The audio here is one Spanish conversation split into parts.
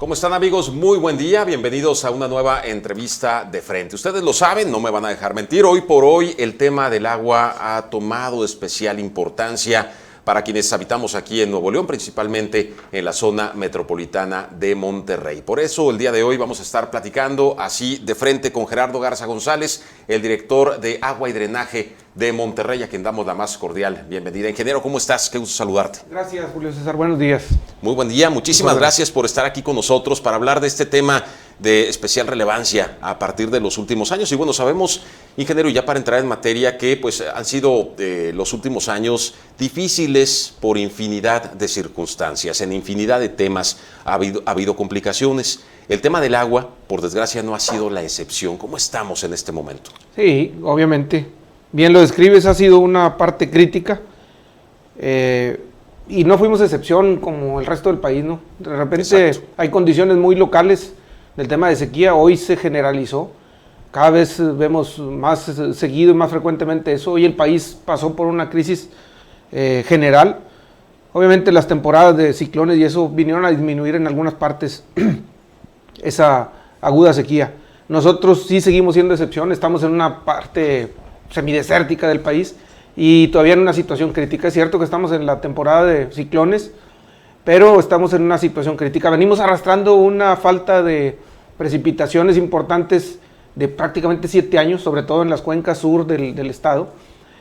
¿Cómo están, amigos? Muy buen día, bienvenidos a una nueva entrevista de frente. Ustedes lo saben, no me van a dejar mentir, hoy por hoy el tema del agua ha tomado especial importancia para quienes habitamos aquí en Nuevo León, principalmente en la zona metropolitana de Monterrey. Por eso el día de hoy vamos a estar platicando así de frente con Gerardo Garza González, el director de Agua y Drenaje de Monterrey, a quien damos la más cordial bienvenida. Ingeniero, ¿cómo estás? Qué gusto saludarte. Gracias, Julio César. Buenos días. Muy buen día. Muchísimas gracias por estar aquí con nosotros para hablar de este tema de especial relevancia a partir de los últimos años. Y bueno, sabemos, ingeniero, ya para entrar en materia, que pues han sido los últimos años difíciles por infinidad de circunstancias, en infinidad de temas ha habido complicaciones. El tema del agua, por desgracia, no ha sido la excepción. ¿Cómo estamos en este momento? Sí, obviamente. Bien lo describes, ha sido una parte crítica y no fuimos excepción como el resto del país, ¿no? De repente hay condiciones muy locales del tema de sequía, hoy se generalizó, cada vez vemos más seguido y más frecuentemente eso. Hoy el país pasó por una crisis general, obviamente las temporadas de ciclones y eso vinieron a disminuir en algunas partes esa aguda sequía. Nosotros sí seguimos siendo excepción, estamos en una parte semidesértica del país y todavía en una situación crítica. Es cierto que estamos en la temporada de ciclones, pero estamos en una situación crítica. Venimos arrastrando una falta de precipitaciones importantes de prácticamente 7 años, sobre todo en las cuencas sur del estado,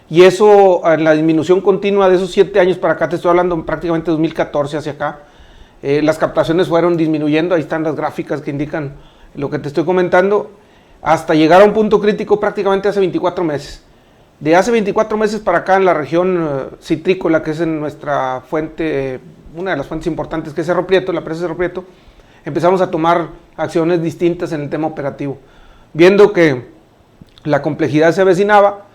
y eso, en la disminución continua de esos 7 años para acá, te estoy hablando prácticamente 2014 hacia acá, las captaciones fueron disminuyendo. Ahí están las gráficas que indican lo que te estoy comentando, hasta llegar a un punto crítico prácticamente hace 24 meses. De hace 24 meses para acá, en la región citrícola, que es en nuestra fuente, una de las fuentes importantes, que es Cerro Prieto, la presa de Cerro Prieto, empezamos a tomar acciones distintas en el tema operativo. Viendo que la complejidad se avecinaba,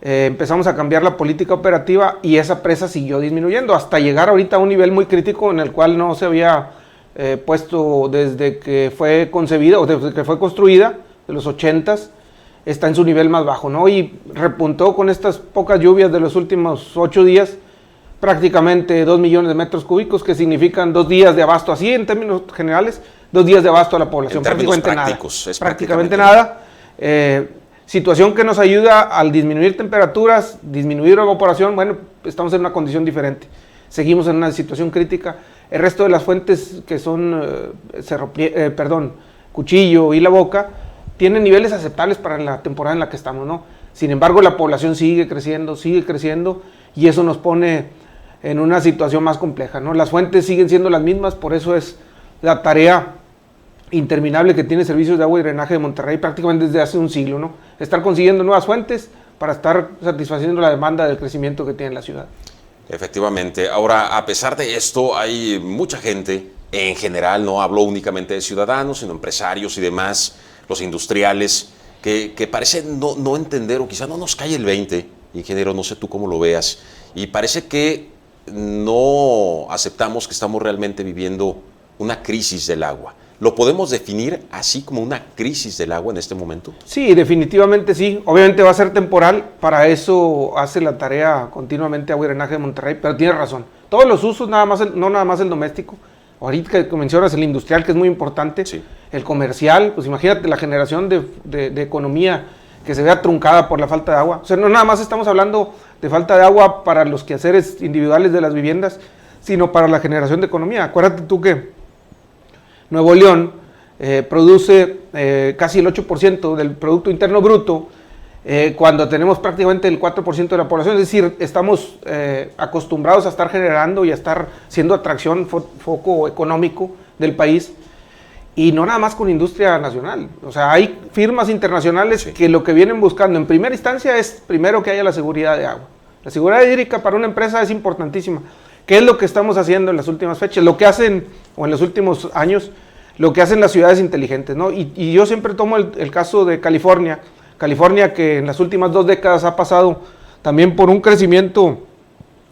empezamos a cambiar la política operativa y esa presa siguió disminuyendo, hasta llegar ahorita a un nivel muy crítico en el cual no se había puesto desde que fue concebida o desde que fue construida, de los 80s, está en su nivel más bajo, ¿no? Y repuntó con estas pocas lluvias de los últimos 8 días, prácticamente 2 millones de metros cúbicos, que significan 2 días de abasto, así en términos generales, 2 días de abasto a la población, prácticamente nada. Situación que nos ayuda al disminuir temperaturas, disminuir evaporación. Bueno, estamos en una condición diferente, seguimos en una situación crítica. El resto de las fuentes que son Cuchillo y La Boca, tienen niveles aceptables para la temporada en la que estamos, ¿no? Sin embargo, la población sigue creciendo y eso nos pone en una situación más compleja, ¿no? Las fuentes siguen siendo las mismas, por eso es la tarea interminable que tiene Servicios de Agua y Drenaje de Monterrey prácticamente desde hace un siglo, ¿no? Estar consiguiendo nuevas fuentes para estar satisfaciendo la demanda del crecimiento que tiene la ciudad. Efectivamente. Ahora, a pesar de esto, hay mucha gente, en general, no hablo únicamente de ciudadanos, sino empresarios y demás, los industriales, que parecen no entender, o quizá no nos cae el 20, ingeniero, no sé tú cómo lo veas, y parece que no aceptamos que estamos realmente viviendo una crisis del agua. ¿Lo podemos definir así, como una crisis del agua en este momento? Sí, definitivamente sí. Obviamente va a ser temporal, para eso hace la tarea continuamente Agua y Drenaje de Monterrey, pero tiene razón. Todos los usos, no nada más el doméstico. Ahorita que mencionas el industrial, que es muy importante, sí. El comercial, pues imagínate la generación de economía que se vea truncada por la falta de agua. O sea, no nada más estamos hablando de falta de agua para los quehaceres individuales de las viviendas, sino para la generación de economía. Acuérdate tú que Nuevo León produce casi el 8% del Producto Interno Bruto, cuando tenemos prácticamente el 4% de la población. Es decir, estamos acostumbrados a estar generando y a estar siendo atracción, foco económico del país, y no nada más con industria nacional. O sea, hay firmas internacionales que lo que vienen buscando en primera instancia es primero que haya la seguridad de agua. La seguridad hídrica para una empresa es importantísima. ¿Qué es lo que estamos haciendo en las últimas fechas? Lo que hacen, o en los últimos años, lo que hacen las ciudades inteligentes, ¿no? Y yo siempre tomo el caso de California, que en las últimas 2 décadas ha pasado también por un crecimiento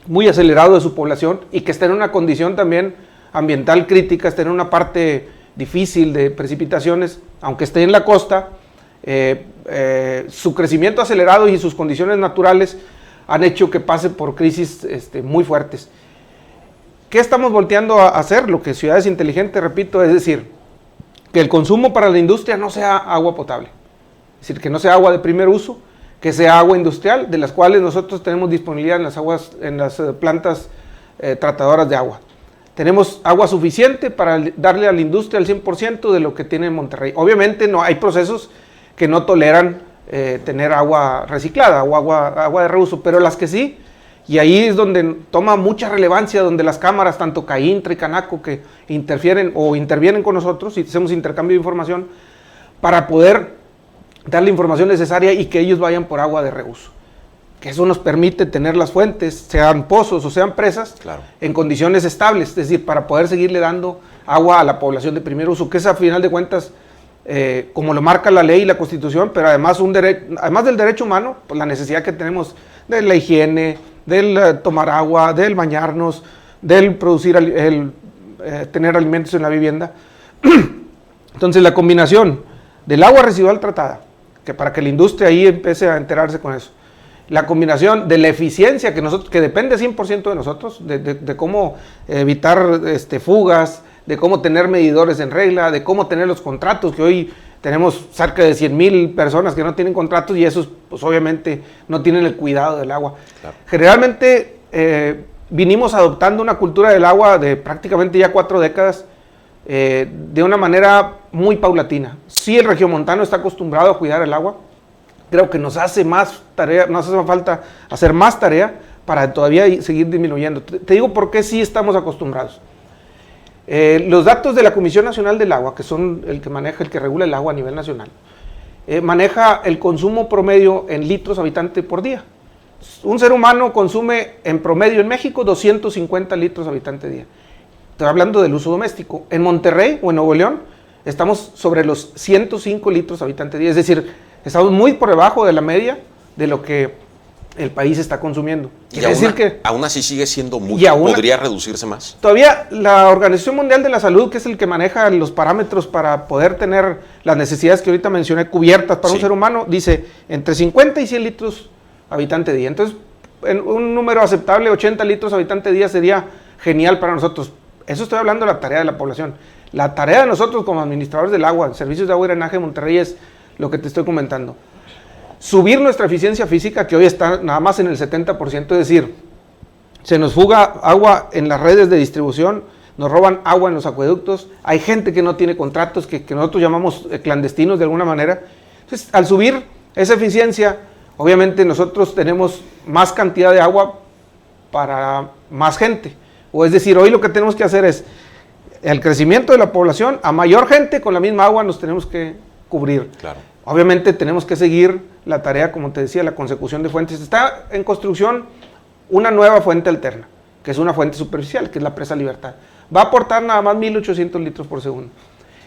muy acelerado de su población y que está en una condición también ambiental crítica, está en una parte difícil de precipitaciones, aunque esté en la costa. Su crecimiento acelerado y sus condiciones naturales han hecho que pase por crisis muy fuertes. ¿Qué estamos volteando a hacer? Lo que Ciudades Inteligentes, repito, es decir, que el consumo para la industria no sea agua potable. Es decir, que no sea agua de primer uso, que sea agua industrial, de las cuales nosotros tenemos disponibilidad en las plantas tratadoras de agua. Tenemos agua suficiente para darle a la industria el 100% de lo que tiene en Monterrey. Obviamente no hay procesos que no toleran tener agua reciclada o agua de reuso, pero las que sí, y ahí es donde toma mucha relevancia, donde las cámaras, tanto CAINTRA y CANACO, que intervienen con nosotros y hacemos intercambio de información para poder dar la información necesaria y que ellos vayan por agua de reuso. Que eso nos permite tener las fuentes, sean pozos o sean presas, claro, en condiciones estables, es decir, para poder seguirle dando agua a la población de primer uso, que es a final de cuentas, como lo marca la ley y la Constitución, pero además, además del derecho humano, pues la necesidad que tenemos de la higiene, del tomar agua, del bañarnos, del producir, tener alimentos en la vivienda. Entonces la combinación del agua residual tratada, que para que la industria ahí empiece a enterarse con eso, la combinación de la eficiencia que depende 100% de nosotros, de cómo evitar fugas, de cómo tener medidores en regla, de cómo tener los contratos, que hoy tenemos cerca de 100,000 personas que no tienen contratos y esos pues obviamente no tienen el cuidado del agua. Claro. Generalmente vinimos adoptando una cultura del agua de prácticamente ya 4 décadas, de una manera muy paulatina. Sí, el regiomontano está acostumbrado a cuidar el agua. Creo que nos hace más tarea, nos hace falta hacer más tarea para todavía seguir disminuyendo. Te digo por qué sí estamos acostumbrados. Los datos de la Comisión Nacional del Agua, que son el que regula el agua a nivel nacional, maneja el consumo promedio en litros habitante por día. Un ser humano consume en promedio en México 250 litros habitante día. Estoy hablando del uso doméstico. En Monterrey o en Nuevo León estamos sobre los 105 litros habitante día, es decir, estamos muy por debajo de la media de lo que el país está consumiendo. Y aún así sigue siendo mucho. ¿Podría reducirse más? Todavía la Organización Mundial de la Salud, que es el que maneja los parámetros para poder tener las necesidades que ahorita mencioné cubiertas para un ser humano, dice entre 50 y 100 litros habitante día. Entonces, en un número aceptable, 80 litros habitante día sería genial para nosotros. Eso estoy hablando de la tarea de la población. La tarea de nosotros como administradores del agua, servicios de agua y drenaje de Monterrey, es lo que te estoy comentando. Subir nuestra eficiencia física, que hoy está nada más en el 70%, es decir, se nos fuga agua en las redes de distribución, nos roban agua en los acueductos, hay gente que no tiene contratos, que nosotros llamamos clandestinos de alguna manera. Entonces, al subir esa eficiencia, obviamente nosotros tenemos más cantidad de agua para más gente. O es decir, hoy lo que tenemos que hacer es el crecimiento de la población, a mayor gente con la misma agua nos tenemos que cubrir. Claro. Obviamente tenemos que seguir la tarea, como te decía, la consecución de fuentes. Está en construcción una nueva fuente alterna, que es una fuente superficial, que es la Presa Libertad. Va a aportar nada más 1,800 litros por segundo.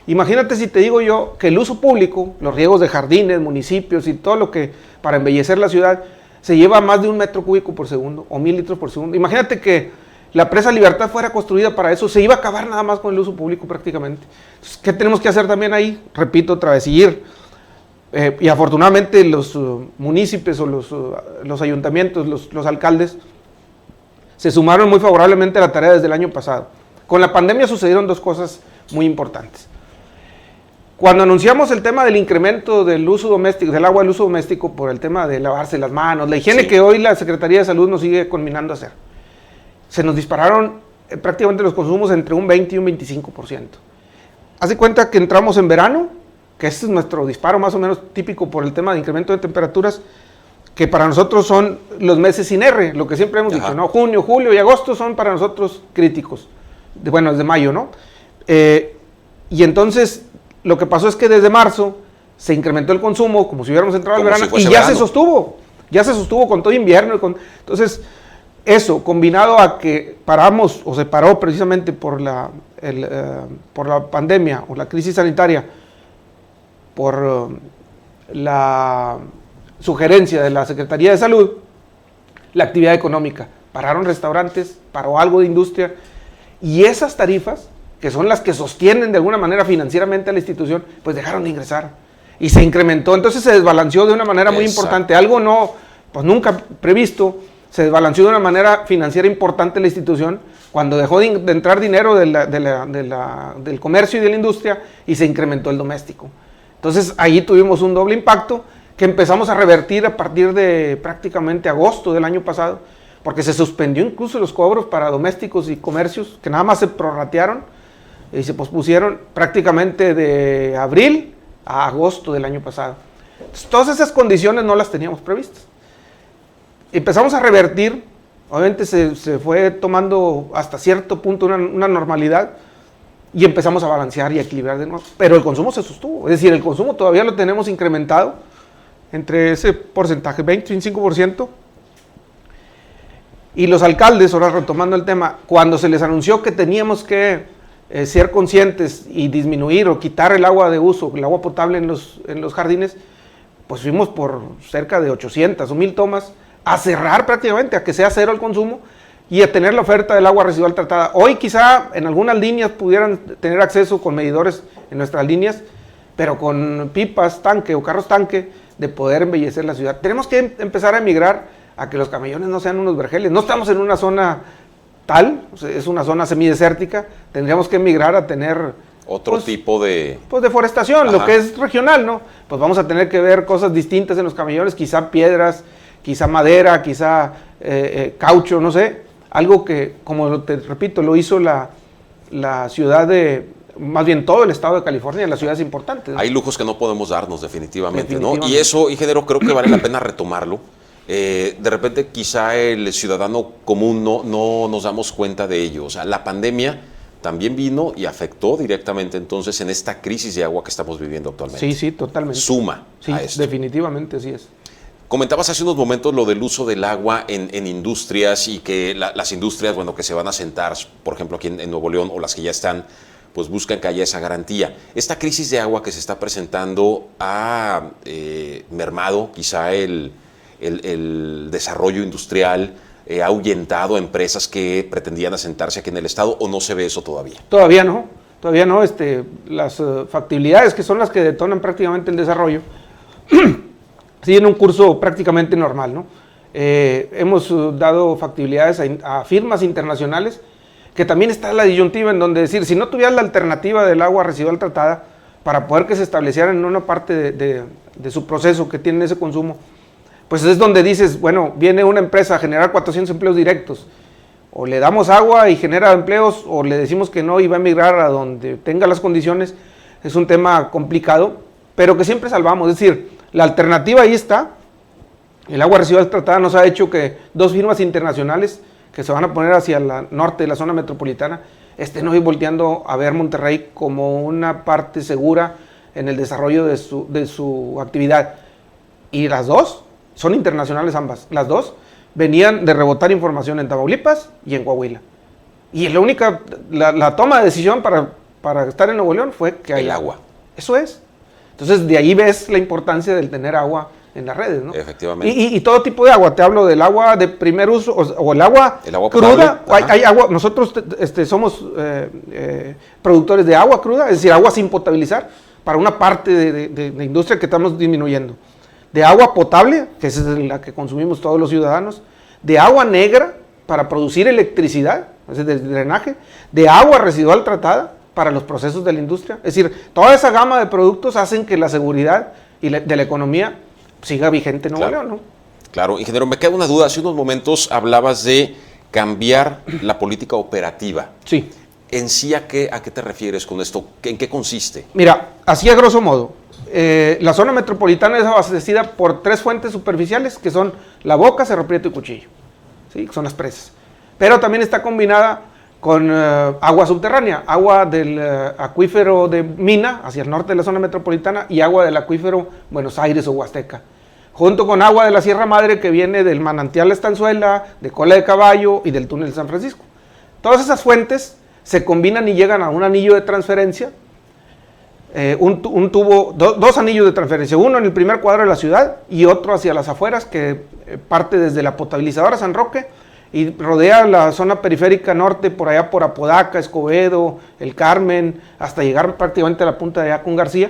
Imagínate si te digo yo que el uso público, los riegos de jardines, municipios y todo lo que para embellecer la ciudad, se lleva más de 1 metro cúbico por segundo o 1,000 litros por segundo. Imagínate que la Presa Libertad fuera construida para eso, se iba a acabar nada más con el uso público prácticamente. Entonces, ¿qué tenemos que hacer también ahí? Repito otra vez, seguir. Y afortunadamente los municipios o los ayuntamientos, los alcaldes, se sumaron muy favorablemente a la tarea desde el año pasado. Con la pandemia sucedieron 2 cosas muy importantes. Cuando anunciamos el tema del incremento del uso doméstico, del agua del uso doméstico por el tema de lavarse las manos, la higiene que hoy la Secretaría de Salud nos sigue conminando a hacer, se nos dispararon prácticamente los consumos entre un 20 y un 25%. Haz de cuenta que entramos en verano, que este es nuestro disparo más o menos típico por el tema de incremento de temperaturas, que para nosotros son los meses sin R, lo que siempre hemos dicho, ¿no? Junio, julio y agosto son para nosotros críticos, desde mayo, ¿no? Y entonces lo que pasó es que desde marzo se incrementó el consumo, como si hubiéramos entrado al verano, y ya se sostuvo con todo invierno. Entonces, eso, combinado a que paramos, o se paró precisamente por la pandemia, o la crisis sanitaria, por la sugerencia de la Secretaría de Salud, la actividad económica. Pararon restaurantes, paró algo de industria, y esas tarifas, que son las que sostienen de alguna manera financieramente a la institución, pues dejaron de ingresar, y se incrementó. Entonces se desbalanceó de una manera muy importante, algo no, pues nunca previsto, se desbalanceó de una manera financiera importante la institución cuando dejó de entrar dinero del comercio y de la industria y se incrementó el doméstico. Entonces ahí tuvimos un doble impacto que empezamos a revertir a partir de prácticamente agosto del año pasado, porque se suspendió incluso los cobros para domésticos y comercios, que nada más se prorratearon y se pospusieron prácticamente de abril a agosto del año pasado. Entonces, todas esas condiciones no las teníamos previstas. Empezamos a revertir, obviamente se fue tomando hasta cierto punto una normalidad y empezamos a balancear y a equilibrar de nuevo, pero el consumo se sostuvo, es decir, el consumo todavía lo tenemos incrementado entre ese porcentaje, 25%, y los alcaldes, ahora retomando el tema, cuando se les anunció que teníamos que ser conscientes y disminuir o quitar el agua de uso, el agua potable en los jardines, pues fuimos por cerca de 800 o 1000 tomas a cerrar prácticamente, a que sea cero el consumo y a tener la oferta del agua residual tratada. Hoy quizá en algunas líneas pudieran tener acceso con medidores en nuestras líneas, pero con pipas tanque o carros tanque de poder embellecer la ciudad. Tenemos que empezar a emigrar a que los camellones no sean unos vergeles. No estamos en una zona tal, o sea, es una zona semidesértica, tendríamos que emigrar a tener otro tipo de... Pues deforestación, ajá, lo que es regional, ¿no? Pues vamos a tener que ver cosas distintas en los camellones, quizá piedras, quizá madera, quizá caucho, no sé, algo que, como te repito, lo hizo la ciudad más bien todo el estado de California, las ciudades importantes, ¿no? Hay lujos que no podemos darnos definitivamente, ¿no? Y eso, ingeniero, creo que vale la pena retomarlo. De repente quizá el ciudadano común no nos damos cuenta de ello. O sea, la pandemia también vino y afectó directamente entonces en esta crisis de agua que estamos viviendo actualmente. Sí, totalmente. Suma sí, a esto. Definitivamente, así es. Comentabas hace unos momentos lo del uso del agua en industrias y que las industrias, bueno, que se van a asentar, por ejemplo, aquí en Nuevo León o las que ya están, pues buscan que haya esa garantía. Esta crisis de agua que se está presentando ha mermado quizá el desarrollo industrial, ha ahuyentado a empresas que pretendían asentarse aquí en el estado, ¿o no se ve eso todavía? Todavía no. Las factibilidades que son las que detonan prácticamente el desarrollo siguen un curso prácticamente normal, ¿no? Hemos dado factibilidades a firmas internacionales, que también está la disyuntiva en donde decir, si no tuvieras la alternativa del agua residual tratada para poder que se establecieran en una parte de su proceso que tienen ese consumo, pues es donde dices, bueno, viene una empresa a generar 400 empleos directos, o le damos agua y genera empleos, o le decimos que no y va a emigrar a donde tenga las condiciones. Es un tema complicado, pero que siempre salvamos, es decir, la alternativa ahí está. El agua residual tratada nos ha hecho que dos firmas internacionales que se van a poner hacia el norte de la zona metropolitana estén hoy volteando a ver Monterrey como una parte segura en el desarrollo de su actividad. Y las dos son internacionales ambas. Las dos venían de rebotar información en Tamaulipas y en Coahuila. Y la toma de decisión para estar en Nuevo León fue que hay agua. Eso es. Entonces, de ahí ves la importancia del tener agua en las redes, ¿no? Efectivamente. Y todo tipo de agua. Te hablo del agua de primer uso o el agua cruda. Hay agua. Nosotros somos productores de agua cruda, es decir, agua sin potabilizar para una parte de industria que estamos disminuyendo. De agua potable, que es la que consumimos todos los ciudadanos. De agua negra para producir electricidad, es decir, de drenaje. De agua residual tratada para los procesos de la industria. Es decir, toda esa gama de productos hacen que la seguridad y de la economía siga vigente en Nuevo León, ¿no? Claro, ingeniero, me queda una duda. Hace unos momentos hablabas de cambiar la política operativa. Sí. ¿En sí a qué te refieres con esto? ¿En qué consiste? Mira, así a grosso modo, la zona metropolitana es abastecida por 3 fuentes superficiales, que son La Boca, Cerro Prieto y Cuchillo. ¿Sí? Son las presas. Pero también está combinada con agua subterránea, agua del acuífero de Mina, hacia el norte de la zona metropolitana, y agua del acuífero Buenos Aires o Huasteca, junto con agua de la Sierra Madre que viene del manantial Estanzuela, de Cola de Caballo y del túnel de San Francisco. Todas esas fuentes se combinan y llegan a un anillo de transferencia, dos anillos de transferencia, uno en el primer cuadro de la ciudad y otro hacia las afueras, que parte desde la potabilizadora San Roque y rodea la zona periférica norte, por allá por Apodaca, Escobedo, El Carmen, hasta llegar prácticamente a la punta de allá con García.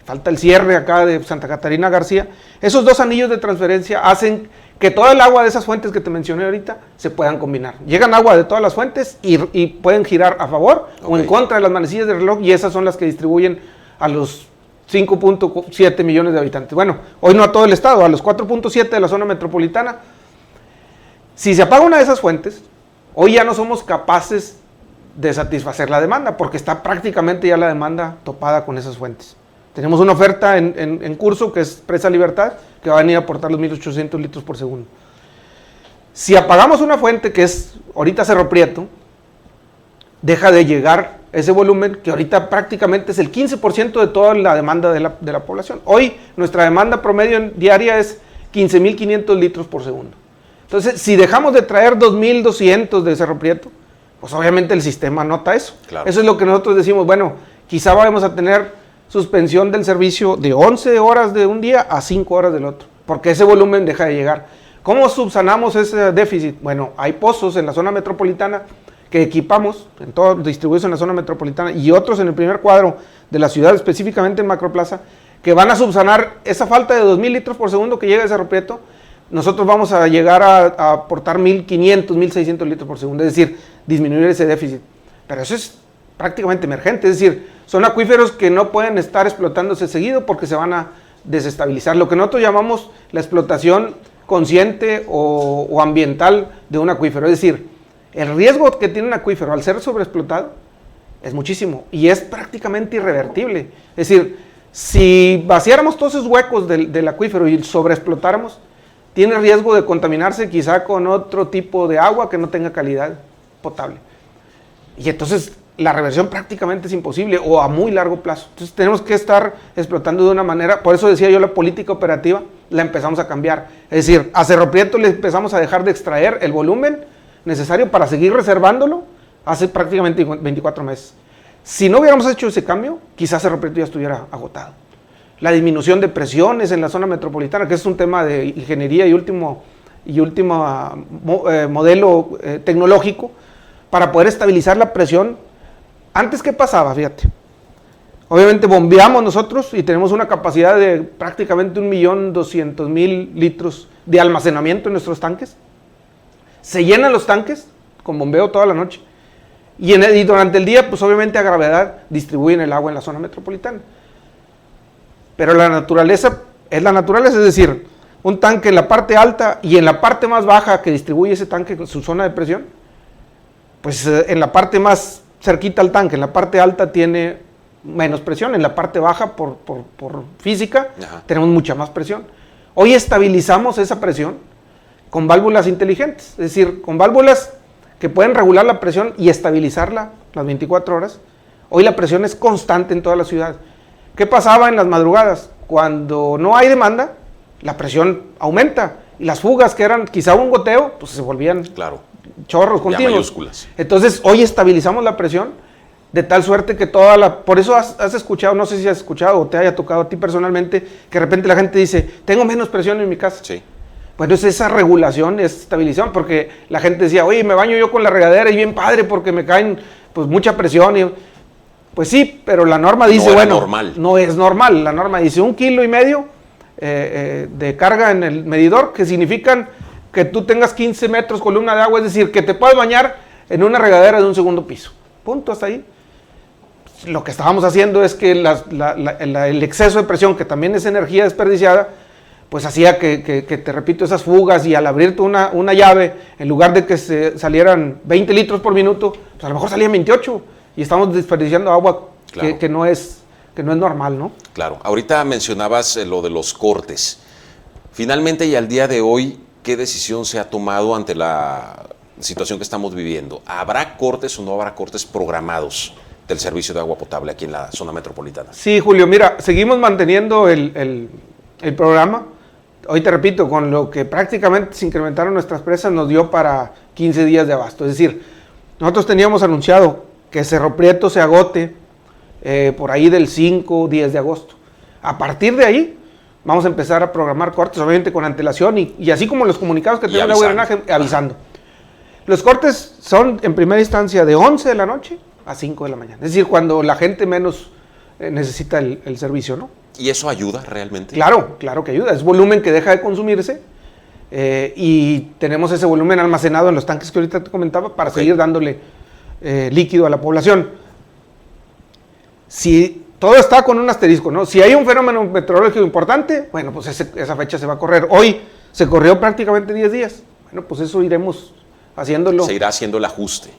Falta el cierre acá de Santa Catarina García. Esos 2 anillos de transferencia hacen que toda el agua de esas fuentes que te mencioné ahorita se puedan combinar. Llegan agua de todas las fuentes y pueden girar a favor o en contra de las manecillas del reloj, y esas son las que distribuyen a los 5.7 millones de habitantes. Bueno, hoy no a todo el estado, a los 4.7 de la zona metropolitana. Si se apaga una de esas fuentes, hoy ya no somos capaces de satisfacer la demanda, porque está prácticamente ya la demanda topada con esas fuentes. Tenemos una oferta en curso que es Presa Libertad, que va a venir a aportar los 1.800 litros por segundo. Si apagamos una fuente que es ahorita Cerro Prieto, deja de llegar ese volumen que ahorita prácticamente es el 15% de toda la demanda de la población. Hoy nuestra demanda promedio diaria es 15.500 litros por segundo. Entonces, si dejamos de traer 2.200 de Cerro Prieto, pues obviamente el sistema nota eso. Claro. Eso es lo que nosotros decimos, bueno, quizá vamos a tener suspensión del servicio de 11 horas de un día a 5 horas del otro, porque ese volumen deja de llegar. ¿Cómo subsanamos ese déficit? Bueno, hay pozos en la zona metropolitana que equipamos, en todo, distribuidos en la zona metropolitana, y otros en el primer cuadro de la ciudad, específicamente en Macroplaza, que van a subsanar esa falta de 2.000 litros por segundo que llega de Cerro Prieto. Nosotros vamos a llegar a aportar 1.500, 1.600 litros por segundo, es decir, disminuir ese déficit. Pero eso es prácticamente emergente, es decir, son acuíferos que no pueden estar explotándose seguido porque se van a desestabilizar. Lo que nosotros llamamos la explotación consciente o ambiental de un acuífero, es decir, el riesgo que tiene un acuífero al ser sobreexplotado es muchísimo y es prácticamente irrevertible. Es decir, si vaciáramos todos esos huecos del acuífero y sobreexplotáramos, tiene riesgo de contaminarse quizá con otro tipo de agua que no tenga calidad potable. Y entonces la reversión prácticamente es imposible o a muy largo plazo. Entonces tenemos que estar explotando de una manera, por eso decía yo, la política operativa la empezamos a cambiar. Es decir, a Cerro Prieto le empezamos a dejar de extraer el volumen necesario para seguir reservándolo hace prácticamente 24 meses. Si no hubiéramos hecho ese cambio, quizás Cerro Prieto ya estuviera agotado. La disminución de presiones en la zona metropolitana, que es un tema de ingeniería y último modelo tecnológico, para poder estabilizar la presión. Antes, ¿qué pasaba? Fíjate. Obviamente bombeamos nosotros y tenemos una capacidad de prácticamente 1.200.000 litros de almacenamiento en nuestros tanques. Se llenan los tanques con bombeo toda la noche y durante el día, pues obviamente a gravedad distribuyen el agua en la zona metropolitana. Pero la naturaleza es la naturaleza, es decir, un tanque en la parte alta y en la parte más baja que distribuye ese tanque con su zona de presión, pues en la parte más cerquita al tanque, en la parte alta tiene menos presión, en la parte baja por física tenemos mucha más presión. Hoy estabilizamos esa presión con válvulas inteligentes, es decir, con válvulas que pueden regular la presión y estabilizarla las 24 horas. Hoy la presión es constante en toda la ciudad. ¿Qué pasaba en las madrugadas? Cuando no hay demanda, la presión aumenta y las fugas que eran quizá un goteo, pues se volvían chorros continuos. Mayúsculas. Entonces hoy estabilizamos la presión de tal suerte que por eso has escuchado, no sé si has escuchado o te haya tocado a ti personalmente, que de repente la gente dice, tengo menos presión en mi casa. Sí. Bueno, esa regulación, esa estabilización, porque la gente decía, oye, me baño yo con la regadera y bien padre porque me caen pues mucha presión. Pues sí, pero la norma dice, no es normal. La norma dice 1,5 kilos de carga en el medidor, que significan que tú tengas 15 metros columna de agua, es decir, que te puedas bañar en una regadera de un segundo piso. Punto, hasta ahí. Lo que estábamos haciendo es que el exceso de presión, que también es energía desperdiciada, pues hacía que te repito, esas fugas, y al abrirte una llave, en lugar de que salieran 20 litros por minuto, pues a lo mejor salían 28, y estamos desperdiciando agua que no es normal, ¿no? Claro. Ahorita mencionabas lo de los cortes. Finalmente y al día de hoy, ¿qué decisión se ha tomado ante la situación que estamos viviendo? ¿Habrá cortes o no habrá cortes programados del servicio de agua potable aquí en la zona metropolitana? Sí, Julio, mira, seguimos manteniendo el programa. Hoy te repito, con lo que prácticamente se incrementaron nuestras presas, nos dio para 15 días de abasto. Es decir, nosotros teníamos anunciado que Cerro Prieto se agote por ahí del 5 o 10 de agosto. A partir de ahí, vamos a empezar a programar cortes, obviamente con antelación, y así como los comunicados que tenemos de agua y drenaje, avisando. Los cortes son, en primera instancia, de 11 de la noche a 5 de la mañana. Es decir, cuando la gente menos necesita el servicio, ¿no? ¿Y eso ayuda realmente? Claro que ayuda. Es volumen que deja de consumirse y tenemos ese volumen almacenado en los tanques que ahorita te comentaba para seguir dándole líquido a la población. Si todo está con un asterisco, ¿no? Si hay un fenómeno meteorológico importante, bueno, pues esa fecha se va a correr. Hoy se corrió prácticamente 10 días. Bueno, pues eso iremos haciéndolo. Se irá haciendo el ajuste.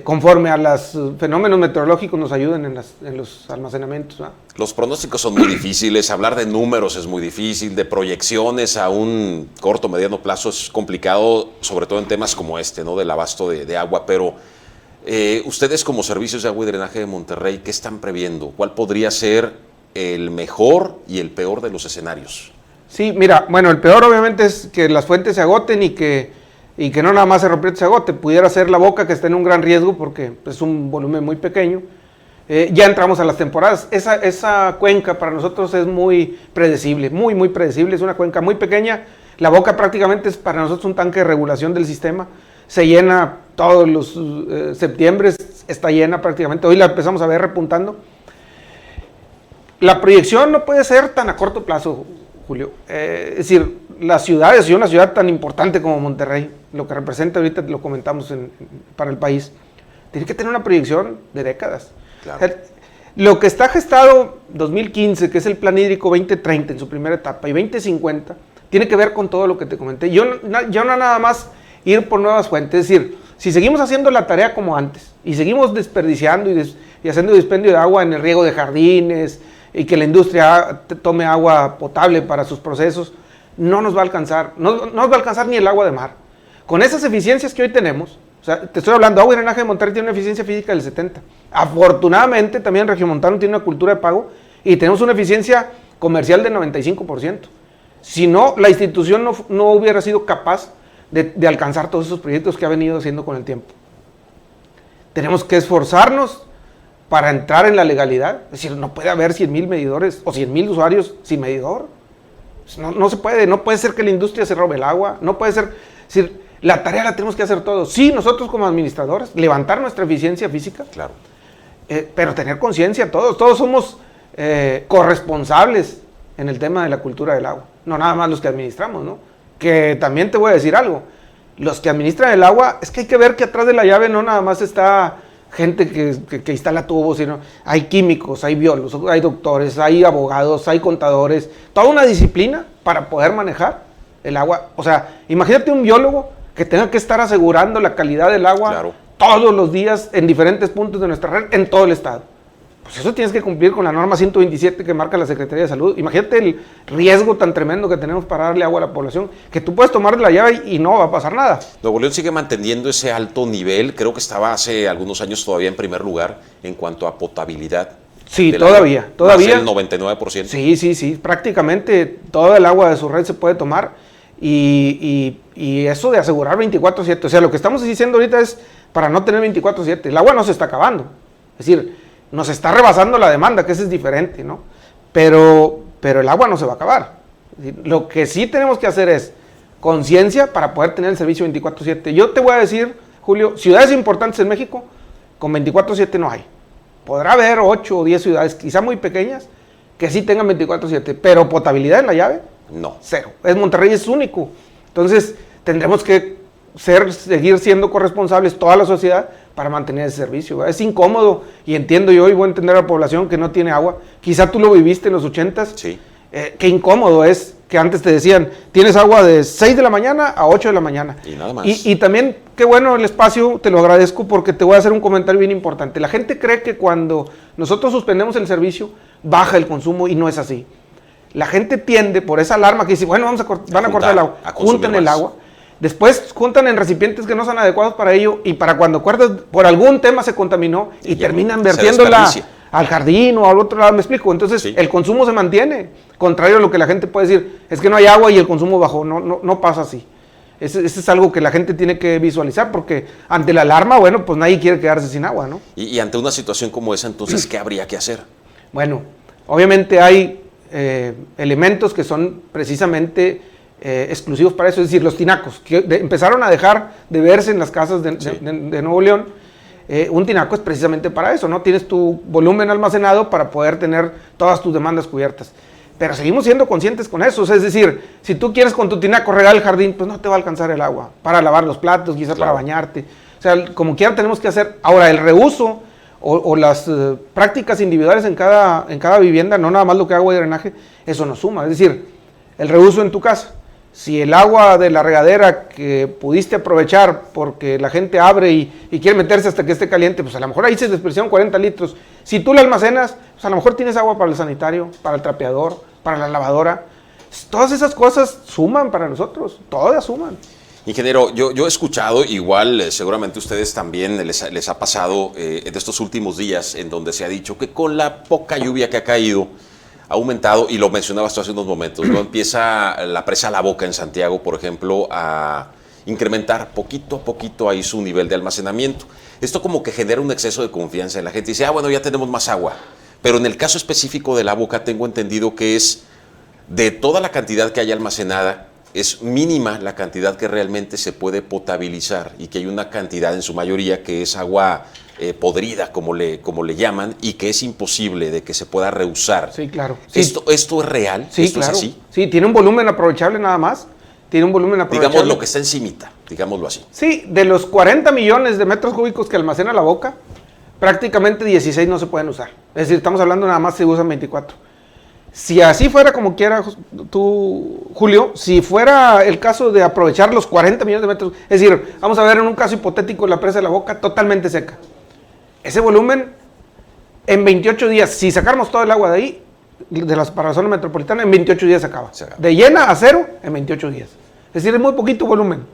Conforme a los fenómenos meteorológicos nos ayuden en los almacenamientos, ¿no? Los pronósticos son muy difíciles, hablar de números es muy difícil, de proyecciones a un corto, mediano plazo es complicado, sobre todo en temas como este, ¿no? Del abasto de agua, pero ustedes como Servicios de Agua y Drenaje de Monterrey, ¿qué están previendo? ¿Cuál podría ser el mejor y el peor de los escenarios? Sí, mira, bueno, el peor obviamente es que las fuentes se agoten y que no nada más se se agote. Pudiera ser la boca, que está en un gran riesgo porque es un volumen muy pequeño. Ya entramos a las temporadas. Esa cuenca para nosotros es muy predecible, muy predecible. Es una cuenca muy pequeña. La boca prácticamente es para nosotros un tanque de regulación del sistema. Se llena todos los septiembre, está llena prácticamente. Hoy la empezamos a ver repuntando. La proyección no puede ser tan a corto plazo, Julio. Es decir, las ciudades y una ciudad tan importante como Monterrey, lo que representa ahorita lo comentamos para el país, tiene que tener una proyección de décadas. Claro. O sea, lo que está gestado 2015, que es el Plan Hídrico 2030 en su primera etapa, y 2050, tiene que ver con todo lo que te comenté. Yo no nada más ir por nuevas fuentes, es decir, si seguimos haciendo la tarea como antes, y seguimos desperdiciando y haciendo dispendio de agua en el riego de jardines, y que la industria tome agua potable para sus procesos, no nos va a alcanzar, no nos va a alcanzar ni el agua de mar. Con esas eficiencias que hoy tenemos, o sea, te estoy hablando, Agua y Drenaje de Monterrey tiene una eficiencia física del 70%. Afortunadamente también Regiomontano tiene una cultura de pago y tenemos una eficiencia comercial del 95%. Si no, la institución no hubiera sido capaz de alcanzar todos esos proyectos que ha venido haciendo con el tiempo. Tenemos que esforzarnos para entrar en la legalidad. Es decir, no puede haber 100,000 medidores o 100,000 usuarios sin medidor. No se puede, no puede ser que la industria se robe el agua, no puede ser, es decir, la tarea la tenemos que hacer todos. Sí, nosotros como administradores, levantar nuestra eficiencia física, claro, pero tener conciencia todos somos corresponsables en el tema de la cultura del agua, no nada más los que administramos, ¿no? Que también te voy a decir algo, los que administran el agua, es que hay que ver que atrás de la llave no nada más está gente que instala tubos, sino hay químicos, hay biólogos, hay doctores, hay abogados, hay contadores, toda una disciplina para poder manejar el agua. O sea, imagínate un biólogo que tenga que estar asegurando la calidad del agua, claro, todos los días en diferentes puntos de nuestra red, en todo el estado. Pues eso tienes que cumplir con la norma 127 que marca la Secretaría de Salud. Imagínate el riesgo tan tremendo que tenemos para darle agua a la población, que tú puedes tomar de la llave y no va a pasar nada. Nuevo León sigue manteniendo ese alto nivel, creo que estaba hace algunos años todavía en primer lugar en cuanto a potabilidad. Sí, todavía. Más del 99%. Sí, prácticamente toda el agua de su red se puede tomar y eso de asegurar 24/7, o sea, lo que estamos diciendo ahorita es para no tener 24/7, el agua no se está acabando, es decir, nos está rebasando la demanda, que eso es diferente, ¿no? Pero el agua no se va a acabar. Lo que sí tenemos que hacer es conciencia para poder tener el servicio 24/7. Yo te voy a decir, Julio, ciudades importantes en México con 24/7 no hay. Podrá haber 8 o 10 ciudades, quizá muy pequeñas, que sí tengan 24/7, pero potabilidad en la llave, no. Cero. Monterrey es único. Entonces, tendremos que seguir siendo corresponsables toda la sociedad para mantener ese servicio. Es incómodo y entiendo yo y voy a entender a la población que no tiene agua. Quizá tú lo viviste en los 80s. Sí. Qué incómodo es que antes te decían, tienes agua de 6 de la mañana a 8 de la mañana. Y nada más. Y también, qué bueno el espacio, te lo agradezco porque te voy a hacer un comentario bien importante. La gente cree que cuando nosotros suspendemos el servicio, baja el consumo y no es así. La gente tiende por esa alarma que dice, bueno, van a cortar el agua, juntan el agua. Después juntan en recipientes que no son adecuados para ello y para cuando acuerdas, por algún tema se contaminó y terminan vertiéndola al jardín o al otro lado, ¿me explico? Entonces sí, el consumo se mantiene, contrario a lo que la gente puede decir, es que no hay agua y el consumo bajó, no pasa así. Ese es algo que la gente tiene que visualizar porque ante la alarma, bueno, pues nadie quiere quedarse sin agua, ¿no? Y ante una situación como esa, entonces, ¿qué habría que hacer? Bueno, obviamente hay elementos que son precisamente exclusivos para eso, es decir, los tinacos, que empezaron a dejar de verse en las casas de Nuevo León. Un tinaco es precisamente para eso, ¿no? Tienes tu volumen almacenado para poder tener todas tus demandas cubiertas. pero seguimos siendo conscientes con eso. O sea, es decir, si tú quieres con tu tinaco regar el jardín, pues no te va a alcanzar el agua para lavar los platos, quizás para bañarte. O sea, como quiera tenemos que hacer. Ahora, el reuso o las prácticas individuales en cada vivienda, no nada más lo que agua y drenaje, eso nos suma. Es decir, el reuso en tu casa. Si el agua de la regadera que pudiste aprovechar porque la gente abre y quiere meterse hasta que esté caliente, pues a lo mejor ahí se desperdiciaron 40 litros. Si tú la almacenas, pues a lo mejor tienes agua para el sanitario, para el trapeador, para la lavadora. Todas esas cosas suman para nosotros, todas suman. Ingeniero, yo he escuchado, igual seguramente ustedes también les ha pasado en estos últimos días, en donde se ha dicho que con la poca lluvia que ha caído, ha aumentado, y lo mencionabas tú hace unos momentos, ¿no? Empieza la presa La Boca en Santiago, por ejemplo, a incrementar poquito a poquito ahí su nivel de almacenamiento. Esto como que genera un exceso de confianza en la gente. Dice, bueno, ya tenemos más agua. Pero en el caso específico de La Boca, tengo entendido que es de toda la cantidad que hay almacenada, es mínima la cantidad que realmente se puede potabilizar, y que hay una cantidad en su mayoría que es agua podrida, como le llaman, y que es imposible de que se pueda reusar. Sí, claro. Sí. ¿Esto es real? Sí, ¿Esto claro. es así? Sí, tiene un volumen aprovechable nada más. Tiene un volumen aprovechable. Digamos lo que está encimita, digámoslo así. Sí, de los 40 millones de metros cúbicos que almacena La Boca, prácticamente 16 no se pueden usar. Es decir, estamos hablando nada más se usan 24. Si así fuera como quiera tú, Julio, si fuera el caso de aprovechar los 40 millones de metros, es decir, vamos a ver en un caso hipotético la presa de La Boca totalmente seca. Ese volumen, en 28 días, si sacáramos todo el agua de ahí, para la zona metropolitana, en 28 días se acaba. De llena a cero, en 28 días. Es decir, es muy poquito volumen.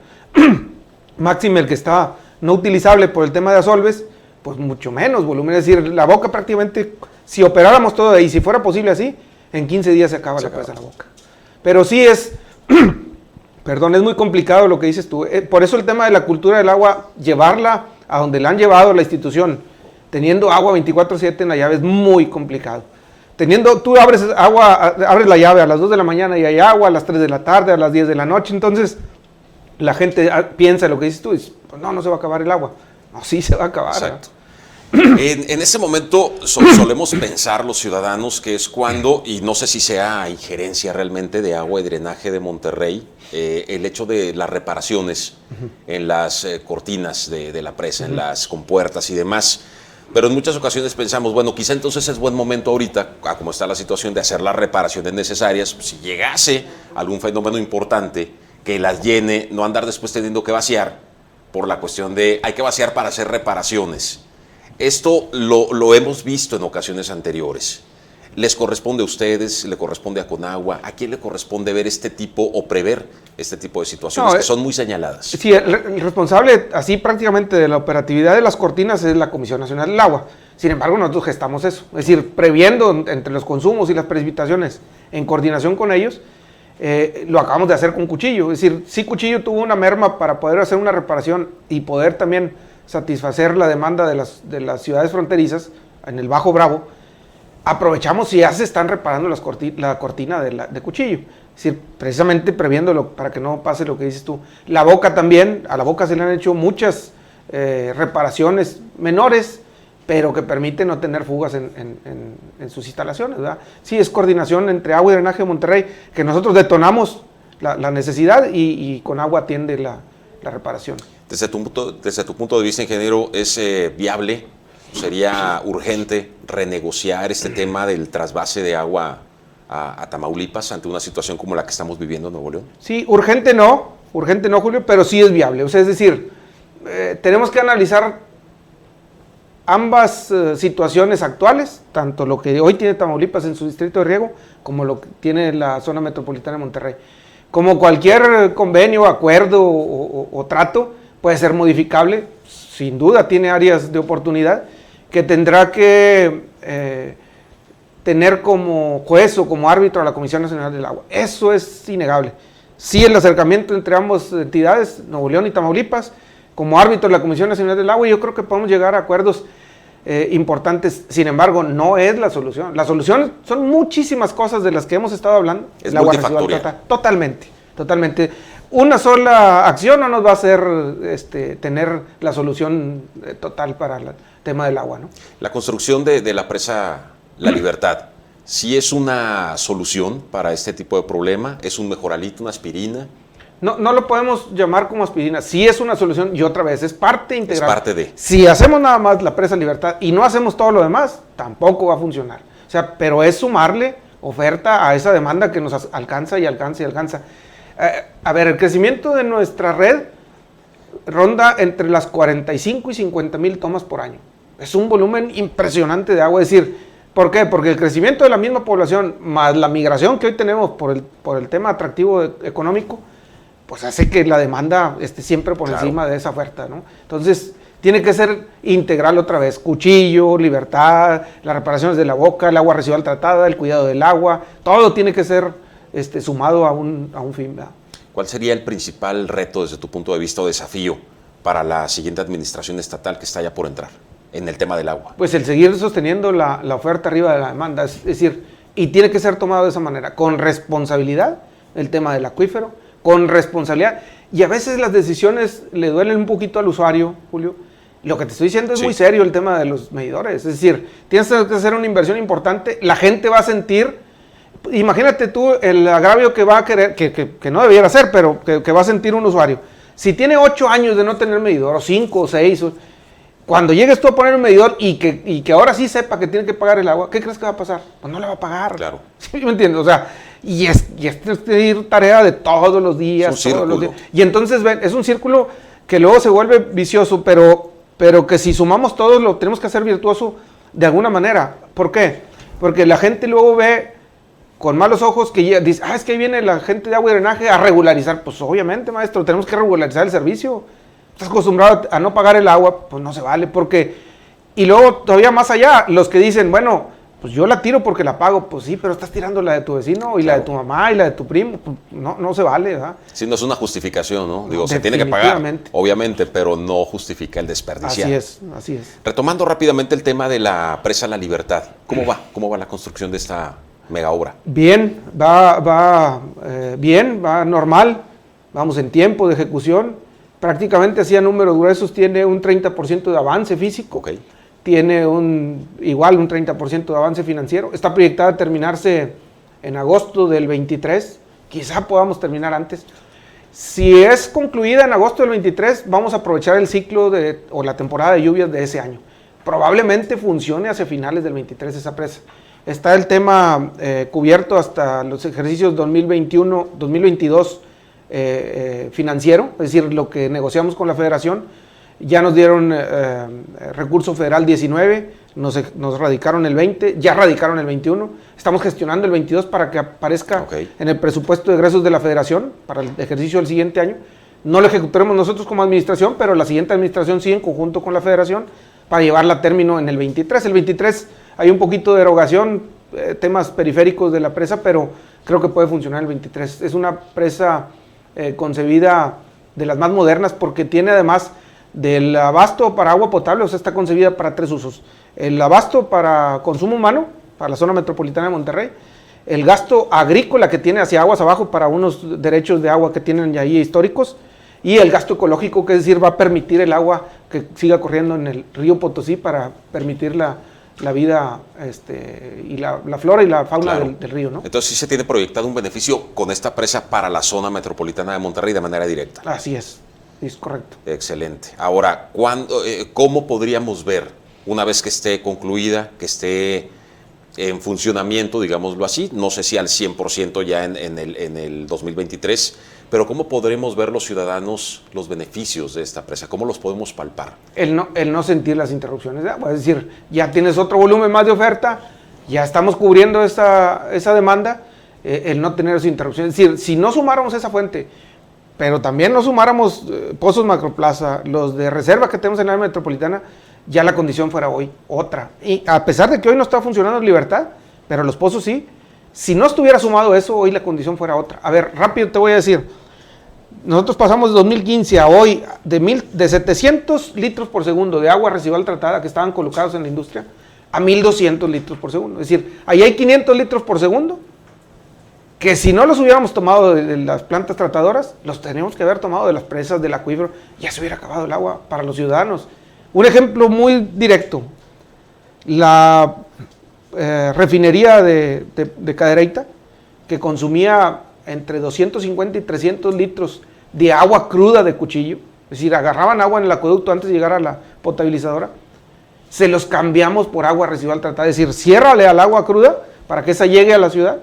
Máxime el que está no utilizable por el tema de asolves, pues mucho menos volumen. Es decir, La Boca prácticamente, si operáramos todo de ahí, si fuera posible así, en 15 días se acaba la presa de La Boca. Pero sí es, perdón, es muy complicado lo que dices tú. Por eso el tema de la cultura del agua, llevarla a donde la han llevado la institución, teniendo agua 24/7 en la llave, es muy complicado. Tú abres la llave a las 2 de la mañana y hay agua, a las 3 de la tarde, a las 10 de la noche, entonces la gente piensa lo que dices tú, y pues no se va a acabar el agua. No, sí se va a acabar. Exacto. En ese momento solemos pensar los ciudadanos que es cuando, y no sé si sea injerencia realmente de Agua y Drenaje de Monterrey, el hecho de las reparaciones en las cortinas de la presa, en las compuertas y demás. Pero en muchas ocasiones pensamos, bueno, quizá entonces es buen momento ahorita, como está la situación, de hacer las reparaciones necesarias. Si llegase algún fenómeno importante que las llene, no andar después teniendo que vaciar por la cuestión de hay que vaciar para hacer reparaciones. Esto lo hemos visto en ocasiones anteriores. ¿Les corresponde a ustedes? ¿Le corresponde a Conagua? ¿A quién le corresponde ver este tipo o prever este tipo de situaciones que son muy señaladas? Sí, el responsable así prácticamente de la operatividad de las cortinas es la Comisión Nacional del Agua. Sin embargo, nosotros gestamos eso. Es decir, previendo entre los consumos y las precipitaciones en coordinación con ellos, lo acabamos de hacer con Cuchillo. Es decir, sí, Cuchillo tuvo una merma para poder hacer una reparación y poder también satisfacer la demanda de las ciudades fronterizas en el Bajo Bravo. Aprovechamos y ya se están reparando la cortina de Cuchillo. Es decir, precisamente previéndolo para que no pase lo que dices tú. La Boca también, a La Boca se le han hecho muchas reparaciones menores, pero que permiten no tener fugas en sus instalaciones, ¿verdad? Sí, es coordinación entre Agua y Drenaje de Monterrey, que nosotros detonamos la necesidad y Conagua atiende la reparación. Desde tu punto de vista, ingeniero, ¿es viable? ¿Sería urgente renegociar este tema del trasvase de agua a Tamaulipas ante una situación como la que estamos viviendo en Nuevo León? Sí, urgente no, Julio, pero sí es viable. O sea, es decir, tenemos que analizar ambas situaciones actuales, tanto lo que hoy tiene Tamaulipas en su distrito de riego, como lo que tiene la zona metropolitana de Monterrey. Como cualquier convenio, acuerdo o trato, puede ser modificable, sin duda tiene áreas de oportunidad, que tendrá que tener como juez o como árbitro a la Comisión Nacional del Agua. Eso es innegable. Sí, el acercamiento entre ambas entidades, Nuevo León y Tamaulipas, como árbitro de la Comisión Nacional del Agua, yo creo que podemos llegar a acuerdos importantes. Sin embargo, no es la solución. La solución son muchísimas cosas de las que hemos estado hablando. Es multifactorial. Totalmente. Una sola acción no nos va a hacer tener la solución total para el tema del agua, ¿no? La construcción de la presa La Libertad ¿Sí es una solución para este tipo de problema? ¿Es un mejoralito, una aspirina? No lo podemos llamar como aspirina. Sí es una solución y otra vez es parte integral. Es parte de. Si hacemos nada más la presa Libertad y no hacemos todo lo demás, tampoco va a funcionar. O sea, pero es sumarle oferta a esa demanda que nos alcanza y alcanza y alcanza. A ver, el crecimiento de nuestra red ronda entre las 45 y 50 mil tomas por año. Es un volumen impresionante de agua. Es decir, ¿por qué? Porque el crecimiento de la misma población más la migración que hoy tenemos por el tema atractivo económico, pues hace que la demanda esté siempre por encima de esa oferta, ¿no? Entonces, tiene que ser integral otra vez. Cuchillo, Libertad, las reparaciones de la boca, el agua residual tratada, el cuidado del agua, todo tiene que ser sumado a un fin, ¿verdad? ¿Cuál sería el principal reto desde tu punto de vista o desafío para la siguiente administración estatal que está ya por entrar en el tema del agua? Pues el seguir sosteniendo la oferta arriba de la demanda, es decir, y tiene que ser tomado de esa manera, con responsabilidad, el tema del acuífero, con responsabilidad, y a veces las decisiones le duelen un poquito al usuario, Julio. Lo que te estoy diciendo es muy serio el tema de los medidores, es decir, tienes que hacer una inversión importante, la gente va a sentir, imagínate tú el agravio que va a querer, que no debiera ser, pero que va a sentir un usuario. Si tiene 8 años de no tener medidor, o 5 o 6, cuando llegues tú a poner un medidor y que ahora sí sepa que tiene que pagar el agua, ¿qué crees que va a pasar? Pues no le va a pagar. Claro. ¿Sí me entiendes? O sea, y es tarea de todos los días. Todos los días. Y entonces, ven, es un círculo que luego se vuelve vicioso, pero que si sumamos todos lo tenemos que hacer virtuoso de alguna manera. ¿Por qué? Porque la gente luego ve con malos ojos que ya dice, es que ahí viene la gente de agua y drenaje a regularizar. Pues obviamente, maestro, tenemos que regularizar el servicio. Estás acostumbrado a no pagar el agua, pues no se vale, porque... Y luego, todavía más allá, los que dicen, bueno, pues yo la tiro porque la pago. Pues sí, pero estás tirando la de tu vecino y la de tu mamá y la de tu primo. Pues no se vale, ¿verdad? Sí, no es una justificación, ¿no? Digo, se tiene que pagar, obviamente, pero no justifica el desperdiciar. Así es. Retomando rápidamente el tema de la presa La Libertad, ¿cómo va? ¿Cómo va la construcción de esta mega obra? Bien, va normal, vamos en tiempo de ejecución. Prácticamente así a números gruesos tiene un 30% de avance físico, tiene igual un 30% de avance financiero, está proyectada a terminarse en agosto del 23, quizá podamos terminar antes. Si es concluida en agosto del 23, vamos a aprovechar el ciclo o la temporada de lluvias de ese año. Probablemente funcione hacia finales del 23 esa presa. Está el tema cubierto hasta los ejercicios 2021-2022, financiero, es decir, lo que negociamos con la federación. Ya nos dieron recurso federal 19, nos radicaron el 20, ya radicaron el 21, estamos gestionando el 22 para que aparezca en el presupuesto de egresos de la federación para el ejercicio del siguiente año. No lo ejecutaremos nosotros como administración, pero la siguiente administración sí en conjunto con la federación para llevarla a término en el 23. El 23 hay un poquito de erogación, temas periféricos de la presa, pero creo que puede funcionar el 23. Es una presa concebida de las más modernas porque tiene además del abasto para agua potable, o sea, está concebida para 3 usos. El abasto para consumo humano, para la zona metropolitana de Monterrey, el gasto agrícola que tiene hacia aguas abajo para unos derechos de agua que tienen ya ahí históricos, y el gasto ecológico, que es decir, va a permitir el agua que siga corriendo en el río Potosí para permitir la vida y la flora y la fauna del río, ¿no? Entonces sí se tiene proyectado un beneficio con esta presa para la zona metropolitana de Monterrey de manera directa. Así es correcto. Excelente. Ahora, ¿cómo podríamos ver, una vez que esté concluida, que esté en funcionamiento, digámoslo así, no sé si al 100% ya en el 2023, pero cómo podremos ver los ciudadanos los beneficios de esta presa? ¿Cómo los podemos palpar? El no sentir las interrupciones de agua, es decir, ya tienes otro volumen más de oferta, ya estamos cubriendo esa demanda, el no tener esas interrupciones. Es decir, si no sumáramos esa fuente, pero también no sumáramos pozos Macroplaza, los de reserva que tenemos en la área metropolitana, ya la condición fuera hoy otra. Y a pesar de que hoy no está funcionando en Libertad, pero los pozos sí, si no estuviera sumado eso, hoy la condición fuera otra. A ver, rápido te voy a decir, nosotros pasamos de 2015 a hoy de 700 litros por segundo de agua residual tratada que estaban colocados en la industria a 1200 litros por segundo. Es decir, ahí hay 500 litros por segundo que si no los hubiéramos tomado de las plantas tratadoras, los teníamos que haber tomado de las presas, del acuífero, ya se hubiera acabado el agua para los ciudadanos. Un ejemplo muy directo, refinería de Cadereyta, que consumía entre 250 y 300 litros de agua cruda de Cuchillo, es decir, agarraban agua en el acueducto antes de llegar a la potabilizadora, se los cambiamos por agua residual tratada, es decir, ciérrale al agua cruda para que esa llegue a la ciudad,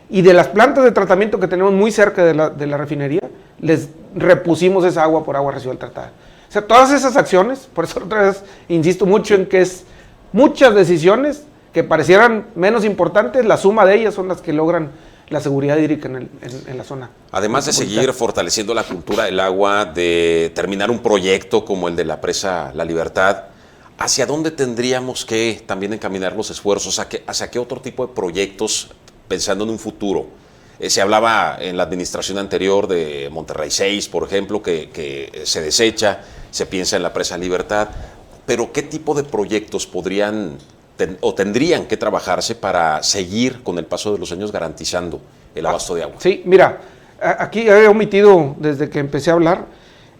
y de las plantas de tratamiento que tenemos muy cerca de la refinería, les repusimos esa agua por agua residual tratada. O sea, todas esas acciones, por eso otra vez insisto mucho en que es muchas decisiones que parecieran menos importantes, la suma de ellas son las que logran la seguridad hídrica en la zona. Además de seguir fortaleciendo la cultura del agua, de terminar un proyecto como el de la presa La Libertad, ¿hacia dónde tendríamos que también encaminar los esfuerzos? ¿Hacia qué otro tipo de proyectos, pensando en un futuro? Se hablaba en la administración anterior de Monterrey 6, por ejemplo, que se desecha, se piensa en la presa Libertad, pero ¿qué tipo de proyectos podrían o tendrían que trabajarse para seguir con el paso de los años garantizando el abasto de agua? Sí, mira, aquí he omitido desde que empecé a hablar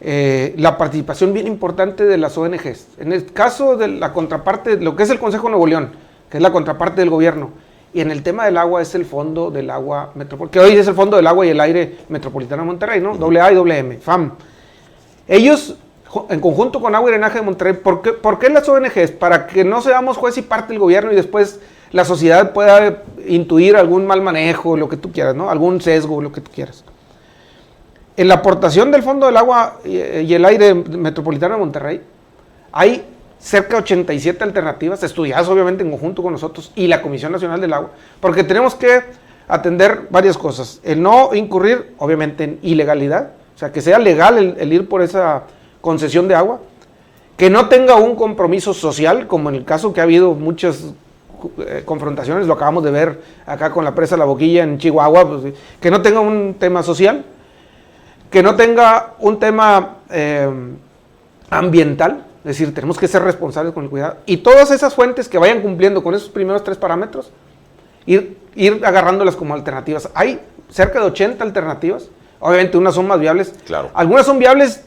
la participación bien importante de las ONGs. En el caso de la contraparte, lo que es el Consejo de Nuevo León, que es la contraparte del gobierno, y en el tema del agua es el Fondo del Agua Metropolitano, que hoy es el Fondo del Agua y el Aire Metropolitano de Monterrey, ¿no? AA y AM, FAM. Ellos, en conjunto con Agua y Drenaje de Monterrey, ¿por qué las ONGs? Para que no seamos juez y parte del gobierno y después la sociedad pueda intuir algún mal manejo, lo que tú quieras, ¿no? Algún sesgo, lo que tú quieras. En la aportación del Fondo del Agua y el Aire Metropolitano de Monterrey, hay cerca de 87 alternativas, estudiadas obviamente en conjunto con nosotros y la Comisión Nacional del Agua, porque tenemos que atender varias cosas. El no incurrir, obviamente, en ilegalidad, o sea, que sea legal el ir por esa concesión de agua, que no tenga un compromiso social, como en el caso que ha habido muchas confrontaciones, lo acabamos de ver acá con la presa La Boquilla en Chihuahua, pues, que no tenga un tema social, que no tenga un tema ambiental, es decir, tenemos que ser responsables con el cuidado, y todas esas fuentes que vayan cumpliendo con esos primeros 3 parámetros, ir agarrándolas como alternativas. Hay cerca de 80 alternativas, obviamente unas son más viables, claro. Algunas son viables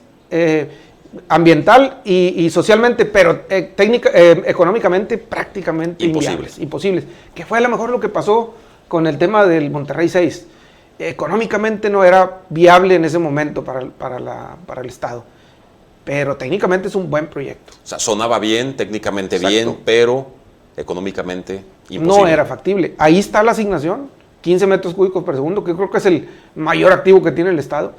ambiental y socialmente, pero económicamente prácticamente imposibles, que fue a lo mejor lo que pasó con el tema del Monterrey 6. Económicamente no era viable en ese momento para el Estado, pero técnicamente es un buen proyecto. O sea, sonaba bien, técnicamente Exacto. bien, pero económicamente imposible. No era factible. Ahí está la asignación, 15 metros cúbicos por segundo, que creo que es el mayor activo que tiene el Estado,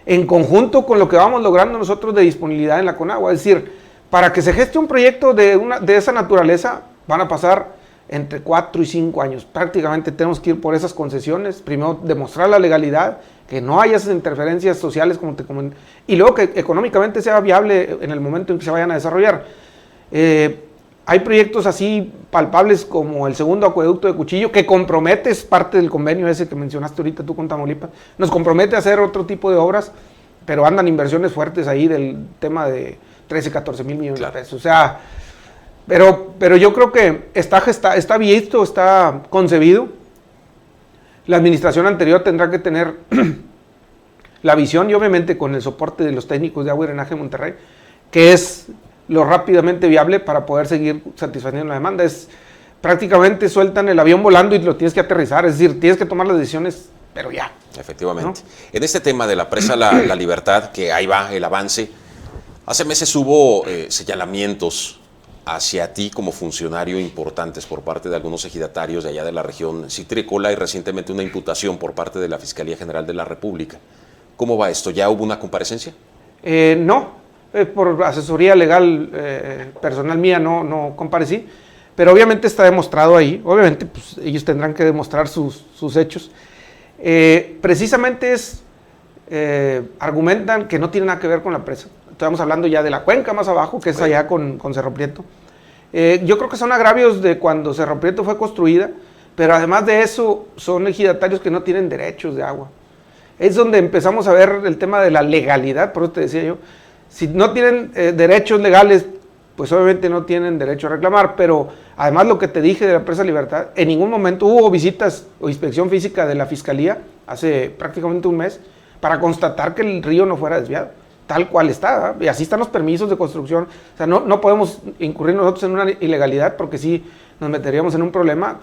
en conjunto con lo que vamos logrando nosotros de disponibilidad en la Conagua. Es decir, para que se geste un proyecto de esa naturaleza, van a pasar entre 4 y 5 años. Prácticamente tenemos que ir por esas concesiones, primero demostrar la legalidad, que no haya esas interferencias sociales como te comenté, y luego que económicamente sea viable en el momento en que se vayan a desarrollar. Hay proyectos así palpables como el segundo acueducto de Cuchillo, que compromete, es parte del convenio ese que mencionaste ahorita tú con Tamaulipas, nos compromete a hacer otro tipo de obras, pero andan inversiones fuertes ahí del tema de 13, 14 mil millones de pesos. O sea, pero yo creo que está visto, está concebido. La administración anterior tendrá que tener la visión y obviamente con el soporte de los técnicos de Agua y Drenaje de Monterrey, que es lo rápidamente viable para poder seguir satisfaciendo la demanda. Es prácticamente sueltan el avión volando y lo tienes que aterrizar, es decir, tienes que tomar las decisiones, pero ya. Efectivamente. ¿No? En este tema de la presa La Libertad, que ahí va el avance, hace meses hubo señalamientos hacia ti como funcionario importantes por parte de algunos ejidatarios de allá de la región citrícola y recientemente una imputación por parte de la Fiscalía General de la República. ¿Cómo va esto? ¿Ya hubo una comparecencia? No, por asesoría legal personal mía no comparecí, pero obviamente está demostrado ahí, obviamente pues, ellos tendrán que demostrar sus hechos. Precisamente argumentan que no tiene nada que ver con la presa. Estamos hablando ya de la cuenca más abajo, que es allá con Cerro Prieto. Yo creo que son agravios de cuando Cerro Prieto fue construida, pero además de eso son ejidatarios que no tienen derechos de agua. Es donde empezamos a ver el tema de la legalidad, por eso te decía yo, si no tienen derechos legales, pues obviamente no tienen derecho a reclamar, pero además lo que te dije de la presa Libertad, en ningún momento hubo visitas o inspección física de la Fiscalía, hace prácticamente un mes, para constatar que el río no fuera desviado, tal cual está, ¿eh? Y así están los permisos de construcción. O sea, no podemos incurrir nosotros en una ilegalidad porque sí nos meteríamos en un problema.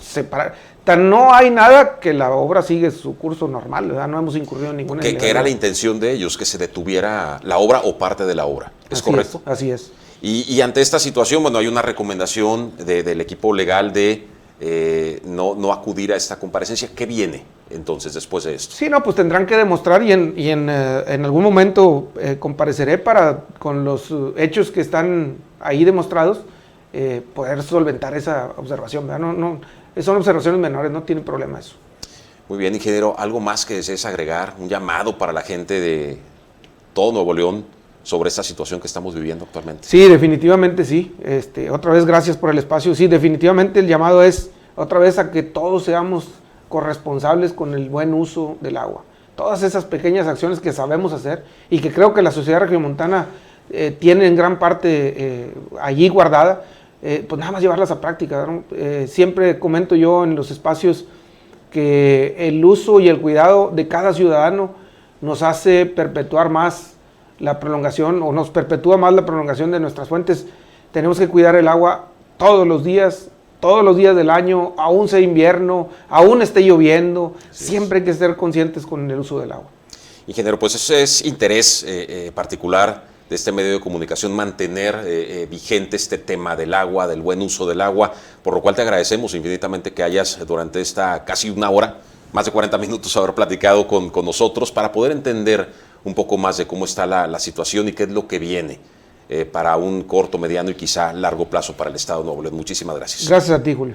No hay nada, que la obra sigue su curso normal, ¿verdad? No hemos incurrido en ninguna que era la intención de ellos, que se detuviera la obra o parte de la obra. ¿Es correcto? Así es. Y ante esta situación, bueno, hay una recomendación del equipo legal de no acudir a esta comparecencia. ¿Qué viene entonces después de esto? Sí, no, pues tendrán que demostrar y en algún momento compareceré con los hechos que están ahí demostrados, poder solventar esa observación, ¿verdad? Son observaciones menores, no tiene problema eso. Muy bien, ingeniero, ¿algo más que desees agregar? Un llamado para la gente de todo Nuevo León sobre esta situación que estamos viviendo actualmente. Sí, definitivamente sí. Otra vez gracias por el espacio. Sí, definitivamente el llamado es otra vez a que todos seamos corresponsables con el buen uso del agua. Todas esas pequeñas acciones que sabemos hacer y que creo que la sociedad regiomontana tiene en gran parte allí guardada, pues nada más llevarlas a práctica, ¿no? Siempre comento yo en los espacios que el uso y el cuidado de cada ciudadano nos hace perpetuar más la prolongación, o nos perpetúa más la prolongación de nuestras fuentes. Tenemos que cuidar el agua todos los días del año, aún sea invierno, aún esté lloviendo, siempre hay que ser conscientes con el uso del agua. Ingeniero, pues ese es interés particular de este medio de comunicación, mantener vigente este tema del agua, del buen uso del agua, por lo cual te agradecemos infinitamente que hayas durante esta casi una hora, más de 40 minutos, haber platicado con nosotros para poder entender un poco más de cómo está la situación y qué es lo que viene para un corto, mediano y quizá largo plazo para el Estado de Nuevo León. Muchísimas gracias. Gracias a ti, Julio.